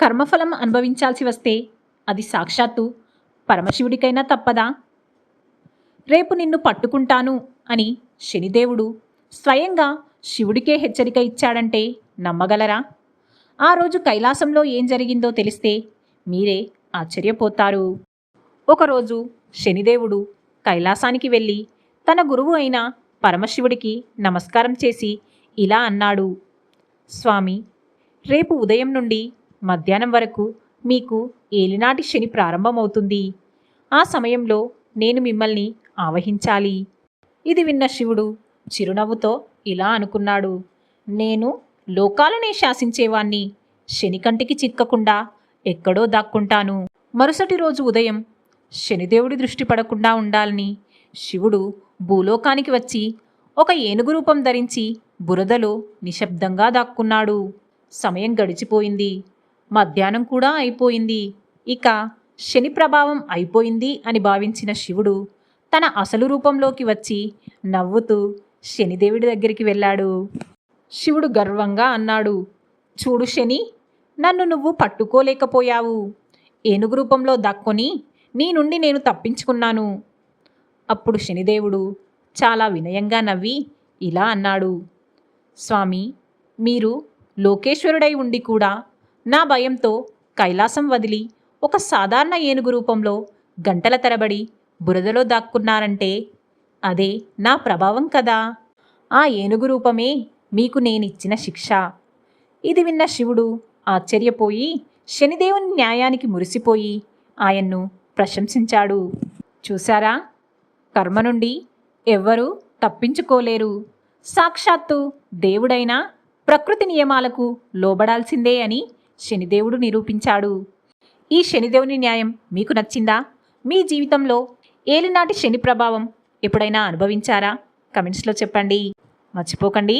కర్మఫలం అనుభవించాల్సి వస్తే అది సాక్షాత్తు పరమశివుడికైనా తప్పదా? రేపు నిన్ను పట్టుకుంటాను అని శనిదేవుడు స్వయంగా శివుడికే హెచ్చరిక ఇచ్చాడంటే నమ్మగలరా? ఆ రోజు కైలాసంలో ఏం జరిగిందో తెలిస్తే మీరే ఆశ్చర్యపోతారు. ఒకరోజు శనిదేవుడు కైలాసానికి వెళ్ళి తన గురువు అయిన పరమశివుడికి నమస్కారం చేసి ఇలా అన్నాడు: స్వామి, రేపు ఉదయం నుండి మధ్యాహ్నం వరకు మీకు ఏలినాటి శని ప్రారంభమవుతుంది. ఆ సమయంలో నేను మిమ్మల్ని ఆవహించాలి. ఇది విన్న శివుడు చిరునవ్వుతో ఇలా అనుకున్నాడు: నేను లోకాలనే శాసించేవాణ్ణి, శని కంటికి చిక్కకుండా ఎక్కడో దాక్కుంటాను. మరుసటి రోజు ఉదయం శనిదేవుడి దృష్టి పడకుండా ఉండాలని శివుడు భూలోకానికి వచ్చి ఒక ఏనుగు రూపం ధరించి బురదలో నిశ్శబ్దంగా దాక్కున్నాడు. సమయం గడిచిపోయింది. మధ్యాహ్నం కూడా అయిపోయింది. ఇక శని ప్రభావం అయిపోయింది అని భావించిన శివుడు తన అసలు రూపంలోకి వచ్చి నవ్వుతూ శనిదేవుడి దగ్గరికి వెళ్ళాడు. శివుడు గర్వంగా అన్నాడు: చూడు శని, నన్ను నువ్వు పట్టుకోలేకపోయావు. ఏనుగు రూపంలో దాక్కొని నీ నుండి నేను తప్పించుకున్నాను. అప్పుడు శనిదేవుడు చాలా వినయంగా నవ్వి ఇలా అన్నాడు: స్వామి, మీరు లోకేశ్వరుడై ఉండి కూడా నా భయంతో కైలాసం వదిలి ఒక సాధారణ ఏనుగు రూపంలో గంటల తరబడి బురదలో దాక్కున్నారంటే అదే నా ప్రభావం కదా. ఆ ఏనుగు రూపమే మీకు నేనిచ్చిన శిక్ష. ఇది విన్న శివుడు ఆశ్చర్యపోయి శనిదేవుని న్యాయానికి మురిసిపోయి ఆయన్ను ప్రశంసించాడు. చూశారా, కర్మ నుండి ఎవ్వరూ తప్పించుకోలేరు. సాక్షాత్తు దేవుడైనా ప్రకృతి నియమాలకు లోబడాల్సిందే అని శనిదేవుడు నిరూపించాడు. ఈ శనిదేవుని న్యాయం మీకు నచ్చిందా? మీ జీవితంలో ఏలినాటి శని ప్రభావం ఎప్పుడైనా అనుభవించారా? కమెంట్స్లో చెప్పండి. మర్చిపోకండి,